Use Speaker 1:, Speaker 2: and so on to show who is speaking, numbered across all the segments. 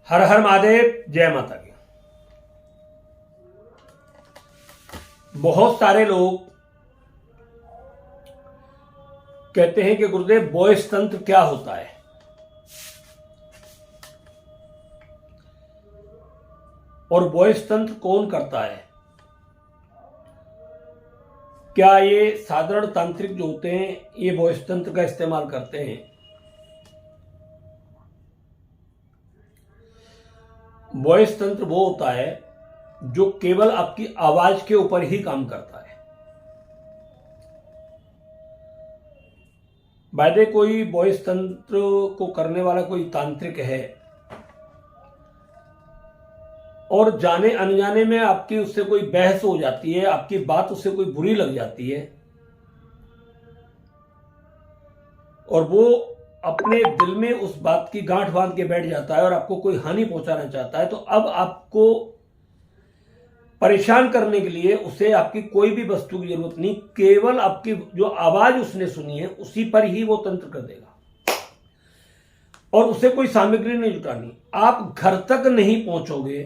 Speaker 1: हर हर महादेव, जय माता की। बहुत सारे लोग कहते हैं कि गुरुदेव बॉयस तंत्र क्या होता है। और बॉयस तंत्र कौन करता है? क्या ये साधारण तांत्रिक जो होते हैं ये बॉयस तंत्र का इस्तेमाल करते हैं? वॉइस तंत्र वो होता है जो केवल आपकी आवाज के ऊपर ही काम करता है। वायदे कोई वॉइस तंत्र को करने वाला कोई तांत्रिक है और जाने अनजाने में आपकी उससे कोई बहस हो जाती है, आपकी बात उससे कोई बुरी लग जाती है और वो अपने दिल में उस बात की गांठ बांध के बैठ जाता है और आपको कोई हानि पहुंचाना चाहता है, तो अब आपको परेशान करने के लिए उसे आपकी कोई भी वस्तु की जरूरत नहीं, केवल आपकी जो आवाज उसने सुनी है उसी पर ही वो तंत्र कर देगा और उसे कोई सामग्री नहीं जुटानी। आप घर तक नहीं पहुंचोगे,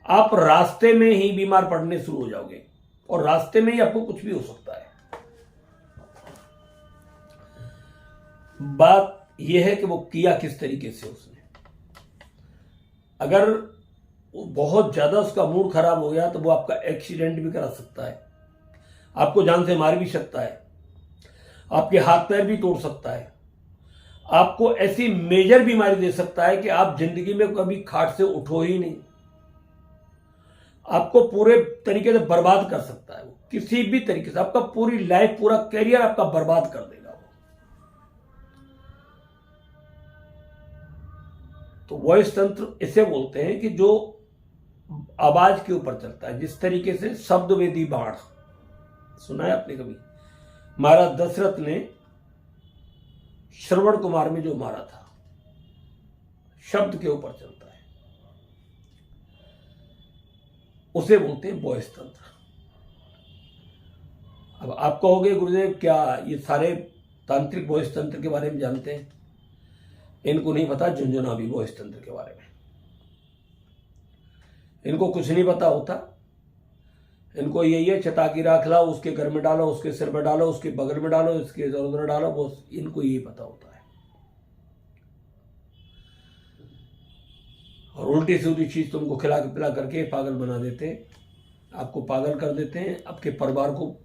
Speaker 1: आप रास्ते में ही बीमार पड़ने शुरू हो जाओगे और रास्ते में ही आपको कुछ भी हो सकता है। बात यह है कि वो किया किस तरीके से उसने। अगर बहुत ज्यादा उसका मूड खराब हो गया तो वो आपका एक्सीडेंट भी करा सकता है, आपको जान से मार भी सकता है, आपके हाथ पैर भी तोड़ सकता है, आपको ऐसी मेजर बीमारी दे सकता है कि आप जिंदगी में कभी खाट से उठो ही नहीं, आपको पूरे तरीके से बर्बाद कर सकता है। वो किसी भी तरीके से आपका पूरी लाइफ, पूरा कैरियर आपका बर्बाद कर देगा। तो वॉइस तंत्र इसे बोलते हैं कि जो आवाज के ऊपर चलता है, जिस तरीके से शब्द वेदी बाण सुना है आपने कभी? महाराज दशरथ ने श्रवण कुमार में जो मारा था, शब्द के ऊपर चलता है, उसे बोलते हैं वॉइस तंत्र। अब आप कहोगे गुरुदेव क्या ये सारे तांत्रिक वॉइस तंत्र के बारे में जानते हैं? इनको नहीं पता झुंझुनवावी वॉइस तंत्र के बारे में, इनको कुछ नहीं पता होता। इनको यही है चटाकी राख लाओ, उसके घर में डालो, उसके सिर में डालो, उसके बगल में डालो, इसके इधर उधर डालो, वो इनको यही पता होता है। और उल्टी सीधी चीज तुमको खिला के पिला करके पागल बना देते हैं, आपको पागल कर देते हैं, आपके परिवार को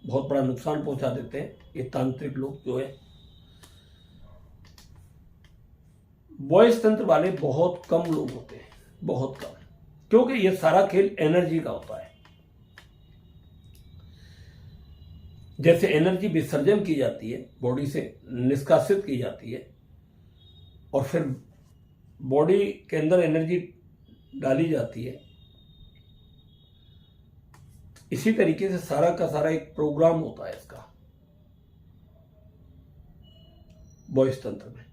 Speaker 1: बहुत बड़ा नुकसान पहुंचा देते हैं ये तांत्रिक लोग जो है। वॉइस तंत्र वाले बहुत कम लोग होते हैं, बहुत कम, क्योंकि ये सारा खेल एनर्जी का होता है। जैसे एनर्जी विसर्जन की जाती है, बॉडी से निष्कासित की जाती है और फिर बॉडी के अंदर एनर्जी डाली जाती है, इसी तरीके से सारा का सारा एक प्रोग्राम होता है इसका वॉइस तंत्र में।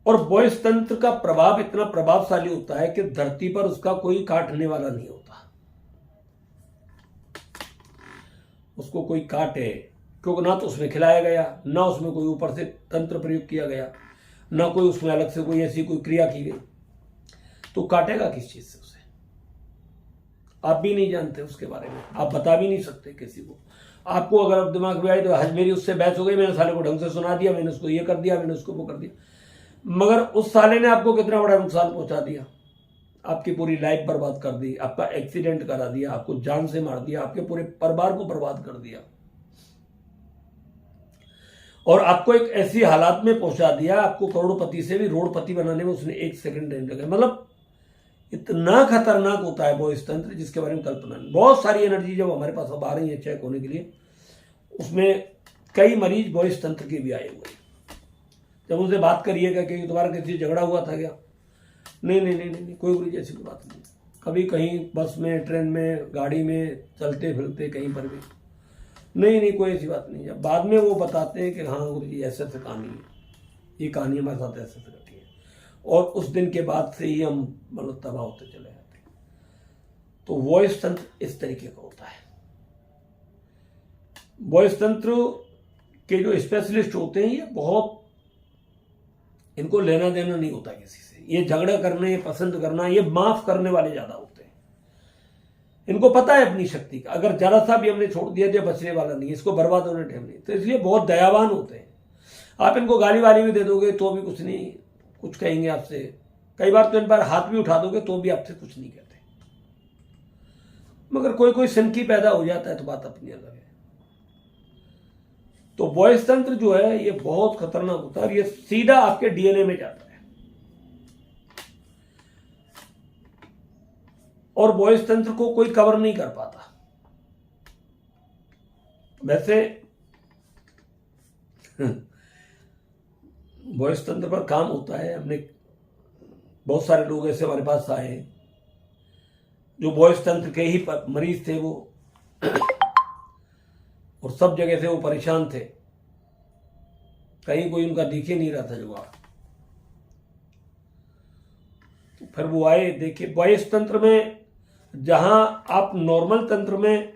Speaker 1: और वॉइस तंत्र का प्रभाव इतना प्रभावशाली होता है कि धरती पर उसका कोई काटने वाला नहीं होता। उसको कोई काटे, क्योंकि ना तो उसमें खिलाया गया, ना उसमें कोई ऊपर से तंत्र प्रयोग किया गया, ना कोई उसमें अलग से कोई ऐसी कोई क्रिया की गई, तो काटेगा किस चीज से उसे? आप भी नहीं जानते उसके बारे में, आप बता भी नहीं सकते किसी को। आपको अगर दिमाग में आए तो आज मेरी उससे बहस हो गई, मैंने साले को ढंग से सुना दिया, मैंने उसको ये कर दिया, मैंने उसको वो कर दिया, मगर उस साले ने आपको कितना बड़ा नुकसान पहुंचा दिया, आपकी पूरी लाइफ बर्बाद कर दी, आपका एक्सीडेंट करा दिया, आपको जान से मार दिया, आपके पूरे परिवार को बर्बाद कर दिया और आपको एक ऐसी हालात में पहुंचा दिया, आपको करोड़पति से भी रोडपति बनाने में उसने 1 सेकंड नहीं लगा। मतलब इतना खतरनाक होता है वॉइस तंत्र जिसके बारे में कल्पना नहीं। बहुत सारी एनर्जी जब हमारे पास अब आ रही है चेक होने के लिए, उसमें कई मरीज वॉइस तंत्र के भी आए हुए हैं। जब उनसे बात करिएगा कि तुम्हारा किसी से झगड़ा हुआ था क्या? नहीं नहीं नहीं नहीं, कोई बुरी जैसी कोई बात नहीं। कभी कहीं बस में, ट्रेन में, गाड़ी में, चलते फिरते कहीं पर भी नहीं नहीं, कोई ऐसी बात नहीं। जब बाद में वो बताते हैं कि हाँ गुरु जी ऐसे ऐसे कहानी है, ये कहानी हमारे साथ ऐसे ऐसे घटी है, और उस दिन के बाद से ही हम मतलब तबाह होते चले जाते हैं। तो वॉइस तंत्र इस तरीके का होता है। वॉइस तंत्र के जो स्पेशलिस्ट होते हैं ये बहुत इनको लेना देना नहीं होता किसी से। ये झगड़ा करने, पसंद करना, ये माफ करने वाले ज्यादा होते हैं। इनको पता है अपनी शक्ति का, अगर जरा सा भी हमने छोड़ दिया तो बचने वाला नहीं, इसको बर्बाद होने टाइम नहीं। तो इसलिए बहुत दयावान होते हैं। आप इनको गाली वाली भी दे दोगे तो भी कुछ नहीं, कुछ कहेंगे आपसे। कई बार तो इन पर हाथ भी उठा दोगे तो भी आपसे कुछ नहीं कहते। मगर कोई कोई सनकी पैदा हो जाता है तो बात अपनी अलग है। तो वॉइस तंत्र जो है ये बहुत खतरनाक होता है और ये सीधा आपके डीएनए में जाता है। और वॉइस तंत्र को कोई कवर नहीं कर पाता। वैसे वॉइस तंत्र पर काम होता है। हमने बहुत सारे लोग ऐसे हमारे पास आए जो वॉइस तंत्र के ही मरीज थे वो और सब जगह से वो परेशान थे, कहीं कोई उनका दिख ही नहीं रहा था जवाब। तो फिर वो आए, देखे वॉइस तंत्र में जहां आप नॉर्मल तंत्र में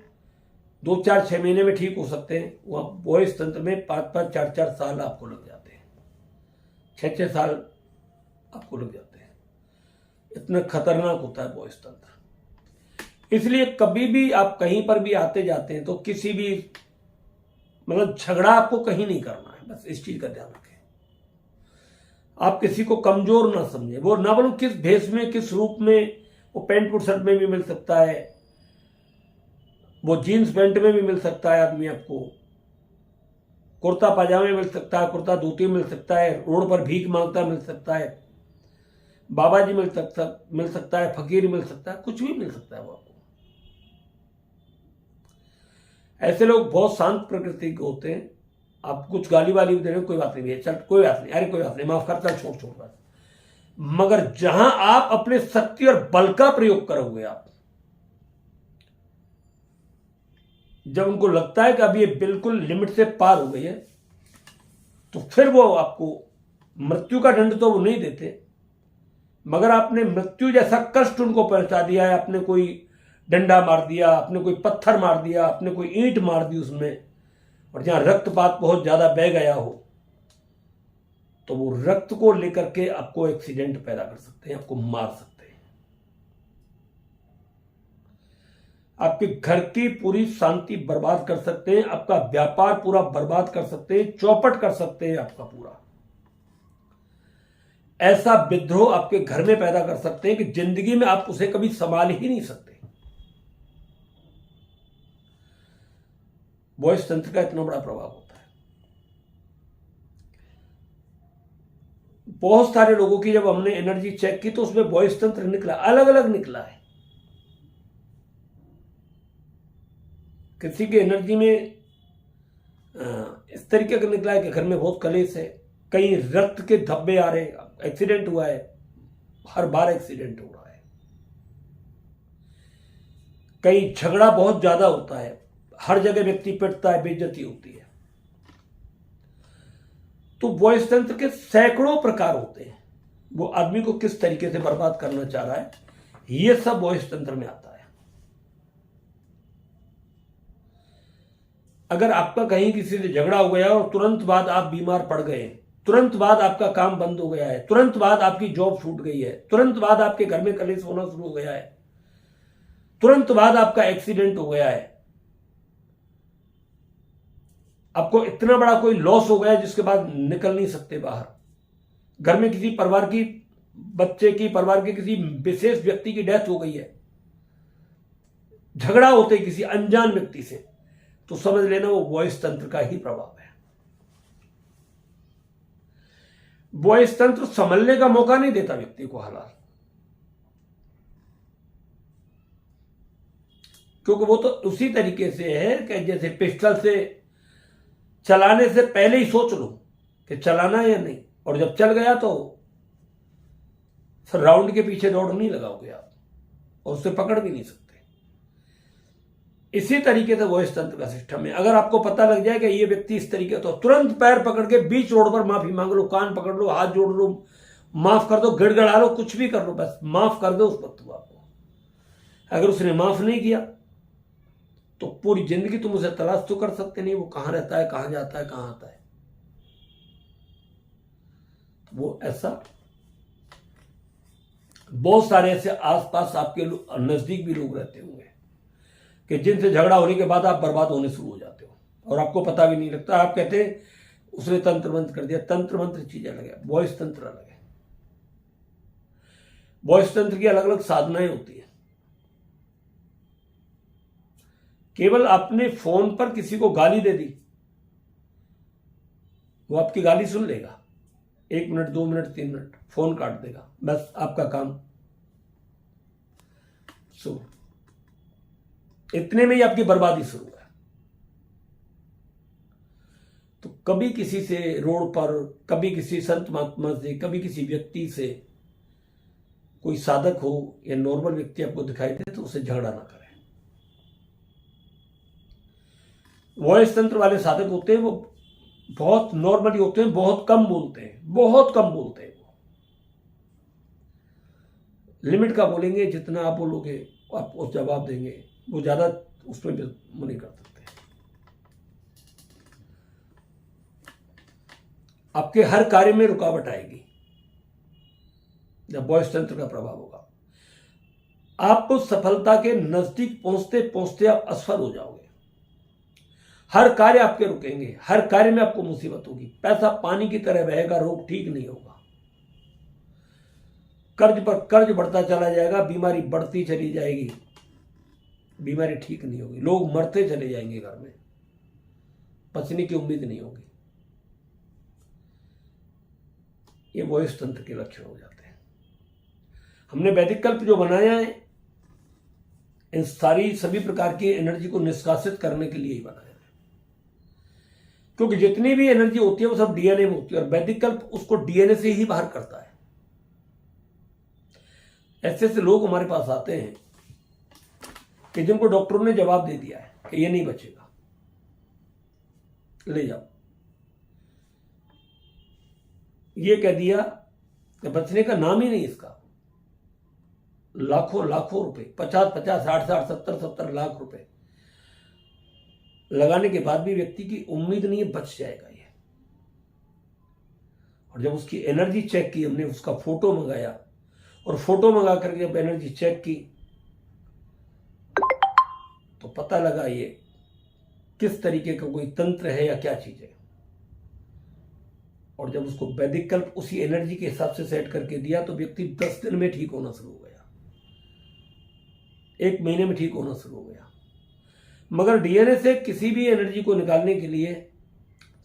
Speaker 1: 2, 4, 6 महीने में ठीक हो सकते हैं, वहां वॉइस तंत्र में 5, 4, 4 साल आपको लग जाते हैं, 6 साल आपको लग जाते हैं। इतना खतरनाक होता है वॉइस तंत्र। इसलिए कभी भी आप कहीं पर भी आते जाते हैं तो किसी भी मतलब झगड़ा आपको कहीं नहीं करना है, बस इस चीज का ध्यान रखें। आप किसी को कमजोर ना समझें, वो ना बोलो किस भेष में, किस रूप में। वो पैंट पुट शर्ट में भी मिल सकता है, वो जीन्स पैंट में भी मिल सकता है आदमी आपको, कुर्ता पाजामे मिल सकता है, कुर्ता धोती मिल सकता है, रोड पर भीख मांगता मिल सकता है, बाबा जी मिल सकता है, फकीर मिल सकता है, कुछ भी मिल सकता है वो आपको। ऐसे लोग बहुत शांत प्रकृति के होते हैं। आप कुछ गाली वाली भी दे रहे हो, कोई बात नहीं, चल कोई बात नहीं, अरे कोई बात नहीं, माफ कर, चल छोड़ बात। मगर जहां आप अपने शक्ति और बल का प्रयोग करोगे, आप जब उनको लगता है कि अब ये बिल्कुल लिमिट से पार हो गई है, तो फिर वो आपको मृत्यु का दंड तो वो नहीं देते, मगर आपने मृत्यु जैसा कष्ट उनको पहुंचा दिया है। आपने कोई डंडा मार दिया, आपने कोई पत्थर मार दिया, आपने कोई ईंट मार दी उसमें, और जहां रक्तपात बहुत ज्यादा बह गया हो तो वो रक्त को लेकर के आपको एक्सीडेंट पैदा कर सकते हैं, आपको मार सकते हैं। आपके घर की पूरी शांति बर्बाद कर सकते हैं, आपका व्यापार पूरा बर्बाद कर सकते हैं, चौपट कर सकते हैं आपका पूरा। ऐसा विद्रोह आपके घर में पैदा कर सकते हैं कि जिंदगी में आप उसे कभी संभाल ही नहीं सकते। वॉइस तंत्र का इतना बड़ा प्रभाव होता है। बहुत सारे लोगों की जब हमने एनर्जी चेक की तो उसमें वॉइस तंत्र निकला, अलग अलग निकला है। किसी की एनर्जी में इस तरीके का निकला है कि घर में बहुत कलेश है, कहीं रक्त के धब्बे आ रहे, एक्सीडेंट हुआ है, हर बार एक्सीडेंट हो रहा है, कहीं झगड़ा बहुत ज्यादा होता है, हर जगह व्यक्ति पिटता है, बेइज्जती होती है। तो वॉइस तंत्र के सैकड़ों प्रकार होते हैं। वो आदमी को किस तरीके से बर्बाद करना चाह रहा है, ये सब वॉइस तंत्र में आता है। अगर आपका कहीं किसी से झगड़ा हो गया और तुरंत बाद आप बीमार पड़ गए, तुरंत बाद आपका काम बंद हो गया है, तुरंत बाद आपकी जॉब छूट गई है, तुरंत बाद आपके घर में कलेश होना शुरू हो गया है, तुरंत बाद आपका एक्सीडेंट हो गया है, आपको इतना बड़ा कोई लॉस हो गया जिसके बाद निकल नहीं सकते बाहर, घर में किसी परिवार की, बच्चे की, परिवार के किसी विशेष व्यक्ति की डेथ हो गई है, झगड़ा होते किसी अनजान व्यक्ति से, तो समझ लेना वो वॉइस तंत्र का ही प्रभाव है। वॉइस तंत्र संभलने का मौका नहीं देता व्यक्ति को हालात, क्योंकि वो तो उसी तरीके से है कि जैसे पिस्टल से चलाने से पहले ही सोच लो कि चलाना है या नहीं, और जब चल गया तो फिर राउंड के पीछे दौड़ नहीं लगाओगे आप, और उससे पकड़ भी नहीं सकते। इसी तरीके से वॉइस तंत्र का सिस्टम है। अगर आपको पता लग जाए कि ये व्यक्ति इस तरीके, तो तुरंत पैर पकड़ के बीच रोड पर माफी मांग लो, कान पकड़ लो, हाथ जोड़ लो, माफ कर दो, गिड़गड़ा लो, कुछ भी कर लो, बस माफ कर दो उस वक्त आपको। अगर उसने माफ नहीं किया तो पूरी जिंदगी तुम उसे तलाश तो कर सकते नहीं, वो कहां रहता है, कहां जाता है, कहां आता है। वो ऐसा बहुत सारे ऐसे आसपास आपके नजदीक भी लोग रहते होंगे कि जिनसे झगड़ा होने के बाद आप बर्बाद होने शुरू हो जाते हो और आपको पता भी नहीं लगता। आप कहते हैं उसने तंत्र मंत्र कर दिया। तंत्र मंत्र चीज अलग है, वॉइस तंत्र अलग है। वॉइस तंत्र की अलग अलग साधनाएं होती है। केवल आपने फोन पर किसी को गाली दे दी, वो आपकी गाली सुन लेगा, 1 मिनट 2 मिनट 3 मिनट, फोन काट देगा, बस आपका काम शुरू। इतने में ही आपकी बर्बादी शुरू है। तो कभी किसी से रोड पर, कभी किसी संत महात्मा से, कभी किसी व्यक्ति से, कोई साधक हो या नॉर्मल व्यक्ति आपको दिखाई दे तो उससे झगड़ा ना करें। वॉइस तंत्र वाले साधक होते हैं वो बहुत नॉर्मली होते हैं, बहुत कम बोलते हैं, बहुत कम बोलते हैं। वो लिमिट का बोलेंगे, जितना आप बोलोगे आप उस जवाब देंगे, वो ज्यादा उसमें वो नहीं कर सकते। आपके हर कार्य में रुकावट आएगी जब वॉइस तंत्र का प्रभाव होगा। आपको सफलता के नजदीक पहुंचते पहुंचते आप असफल हो जाओगे। हर कार्य आपके रुकेंगे, हर कार्य में आपको मुसीबत होगी। पैसा पानी की तरह बहेगा, रोग ठीक नहीं होगा, कर्ज पर कर्ज बढ़ता चला जाएगा, बीमारी बढ़ती चली जाएगी, बीमारी ठीक नहीं होगी, लोग मरते चले जाएंगे, घर में बचने की उम्मीद नहीं होगी। ये वॉइस तंत्र के लक्षण हो जाते हैं। हमने वैदिक कल्प जो बनाया है, इन सभी प्रकार की एनर्जी को निष्कासित करने के लिए ही बनाया है। क्योंकि जितनी भी एनर्जी होती है वो सब डीएनए में होती है और वैदिक कल्प उसको डीएनए से ही बाहर करता है। ऐसे ऐसे लोग हमारे पास आते हैं कि जिनको डॉक्टरों ने जवाब दे दिया है कि ये नहीं बचेगा, ले जाओ। ये कह दिया कि बचने का नाम ही नहीं इसका। लाखों लाखों रुपए, 50-50, 60-60, 70-70 लाख रुपए लगाने के बाद भी व्यक्ति की उम्मीद नहीं है बच जाएगा ये। और जब उसकी एनर्जी चेक की हमने, उसका फोटो मंगाया और फोटो मंगा करके जब एनर्जी चेक की तो पता लगा ये किस तरीके का कोई तंत्र है या क्या चीज है। और जब उसको वैदिक कल्प उसी एनर्जी के हिसाब से सेट करके दिया तो व्यक्ति 10 दिन में ठीक होना शुरू हो गया, 1 महीने में ठीक होना शुरू हो गया। मगर डीएनए से किसी भी एनर्जी को निकालने के लिए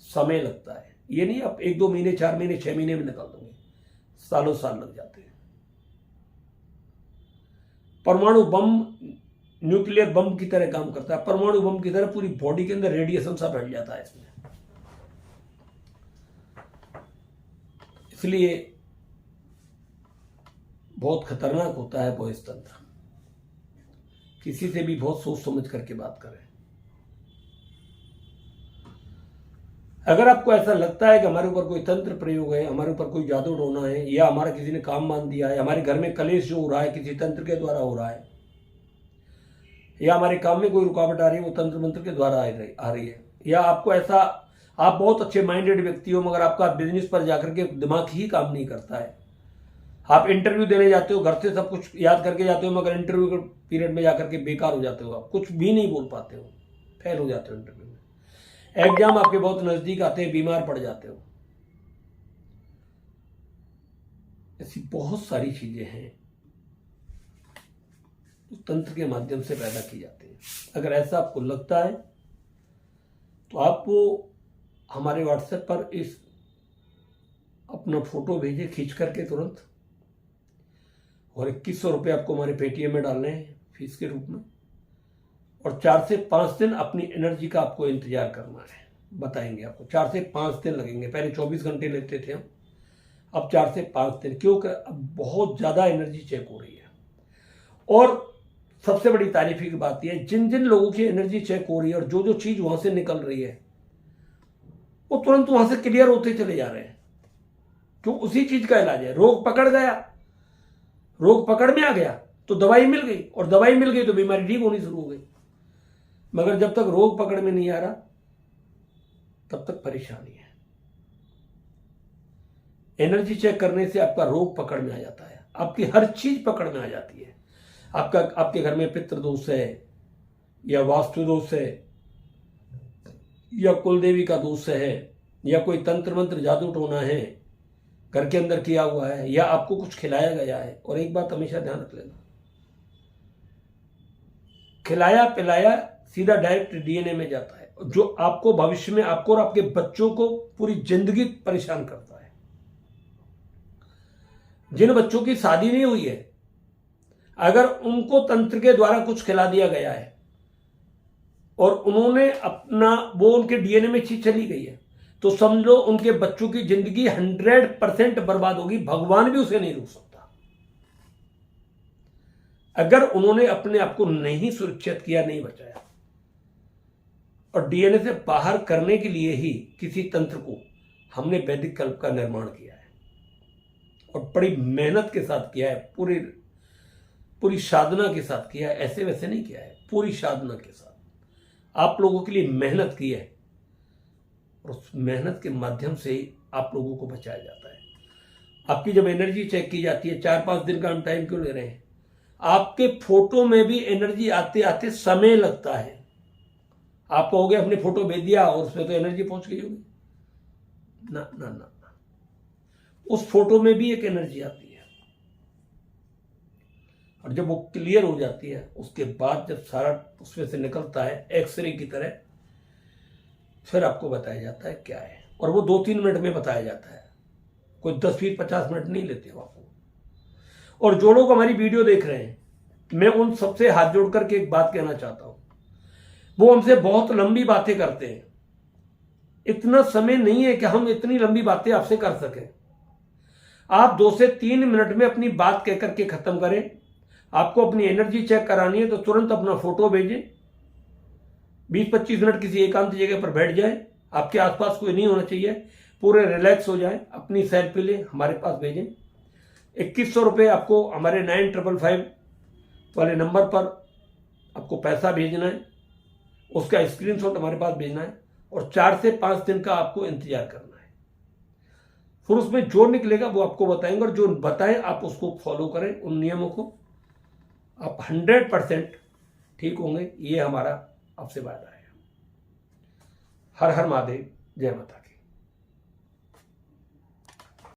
Speaker 1: समय लगता है। ये नहीं आप 1-2 महीने, 4 महीने, 6 महीने में निकाल दोगे, सालों साल लग जाते हैं। परमाणु बम न्यूक्लियर बम की तरह काम करता है। परमाणु बम की तरह पूरी बॉडी के अंदर रेडिएशन सा फैल जाता है इसमें। इसलिए बहुत खतरनाक होता है वॉइस तंत्र। किसी से भी बहुत सोच समझ करके बात करें। अगर आपको ऐसा लगता है कि हमारे ऊपर कोई तंत्र प्रयोग है, हमारे ऊपर कोई जादू टोना है, या हमारा किसी ने काम मान दिया है, हमारे घर में कलेश जो हो रहा है किसी तंत्र के द्वारा हो रहा है, या हमारे काम में कोई रुकावट आ रही है वो तंत्र मंत्र के द्वारा आ रही है, या आपको ऐसा, आप बहुत अच्छे माइंडेड व्यक्ति हो मगर आपका बिजनेस पर जाकर के दिमाग ही काम नहीं करता है, आप इंटरव्यू देने जाते हो, घर से सब कुछ याद करके जाते हो मगर इंटरव्यू के पीरियड में जाकर के बेकार हो जाते हो, आप कुछ भी नहीं बोल पाते हो, फेल हो जाते हो इंटरव्यू में, एग्जाम आपके बहुत नजदीक आते हैं, बीमार पड़ जाते हो। ऐसी बहुत सारी चीजें हैं जो तंत्र के माध्यम से पैदा की जाती है। अगर ऐसा आपको लगता है तो आप वो हमारे व्हाट्सएप पर इस अपना फोटो भेजिए खींच करके तुरंत, और 2100 रुपये आपको हमारे पेटीएम में डालने हैं फीस के रूप में, और 4 से 5 दिन अपनी एनर्जी का आपको इंतजार करना है। बताएंगे आपको 4 से 5 दिन लगेंगे। पहले 24 घंटे लेते थे हम, अब 4 से 5 दिन, क्योंकि अब बहुत ज़्यादा एनर्जी चेक हो रही है। और सबसे बड़ी तारीफी की बात यह है, जिन जिन लोगों की एनर्जी चेक हो रही है और जो जो चीज़ वहाँ से निकल रही है वो तुरंत वहाँ से क्लियर होते चले जा रहे हैं। क्यों? उसी चीज़ का इलाज है। रोग पकड़ गया, रोग पकड़ में आ गया तो दवाई मिल गई, और दवाई मिल गई तो बीमारी ठीक होनी शुरू हो गई। मगर जब तक रोग पकड़ में नहीं आ रहा तब तक परेशानी है। एनर्जी चेक करने से आपका रोग पकड़ में आ जाता है, आपकी हर चीज पकड़ में आ जाती है। आपके घर में पितृ दोष है या वास्तु दोष है या कुलदेवी का दोष है या कोई तंत्र मंत्र जादू टोना है घर के अंदर किया हुआ है या आपको कुछ खिलाया गया है। और एक बात हमेशा ध्यान रख लेना, खिलाया पिलाया सीधा डायरेक्ट डीएनए में जाता है, जो आपको भविष्य में आपको और आपके बच्चों को पूरी जिंदगी परेशान करता है। जिन बच्चों की शादी नहीं हुई है, अगर उनको तंत्र के द्वारा कुछ खिला दिया गया है और उन्होंने अपना वो उनके डीएनए में चीज चली गई है, तो समझो उनके बच्चों की जिंदगी 100% बर्बाद होगी, भगवान भी उसे नहीं रोक सकता। अगर उन्होंने अपने आप को नहीं सुरक्षित किया, नहीं बचाया। और डीएनए से बाहर करने के लिए ही किसी तंत्र को हमने वैदिक कल्प का निर्माण किया है और बड़ी मेहनत के साथ किया है, पूरी साधना के साथ किया है। ऐसे वैसे नहीं किया है, पूरी साधना के साथ आप लोगों के लिए मेहनत की है और उस मेहनत के माध्यम से ही आप लोगों को बचाया जाता है। आपकी जब एनर्जी चेक की जाती है, 4-5 दिन का हम टाइम क्यों ले रहे हैं, आपके फोटो में भी एनर्जी आते आते समय लगता है। आप कहोगे अपने फोटो भेज दिया और उसमें तो एनर्जी पहुंच गई होगी, ना ना ना, उस फोटो में भी एक एनर्जी आती है और जब वो क्लियर हो जाती है उसके बाद जब सारा उसमें से निकलता है एक्सरे की तरह, फिर आपको बताया जाता है क्या है। और वो 2-3 मिनट में बताया जाता है, कोई 10-20-50 मिनट नहीं लेते हो आपको। और जो लोग हमारी वीडियो देख रहे हैं, मैं उन सबसे हाथ जोड़ करके एक बात कहना चाहता हूं, वो हमसे बहुत लंबी बातें करते हैं, इतना समय नहीं है कि हम इतनी लंबी बातें आपसे कर सकें। आप 2 से 3 मिनट में अपनी बात कह करके खत्म करें। आपको अपनी एनर्जी चेक करानी है तो तुरंत अपना फोटो भेजें, 20-25 मिनट किसी एकांत जगह पर बैठ जाए, आपके आसपास कोई नहीं होना चाहिए, पूरे रिलैक्स हो जाए, अपनी सेल्फी ले हमारे पास भेजें। 2100 रुपये आपको हमारे 9555 वाले नंबर पर आपको पैसा भेजना है, उसका स्क्रीनशॉट हमारे पास भेजना है और 4 से 5 दिन का आपको इंतजार करना है। फिर उसमें जो निकलेगा वो आपको बताएंगे और जो बताएं आप उसको फॉलो करें, उन नियमों को, आप 100% ठीक होंगे। ये हमारा आपसे वादा है। हर हर महादेव, जय माता।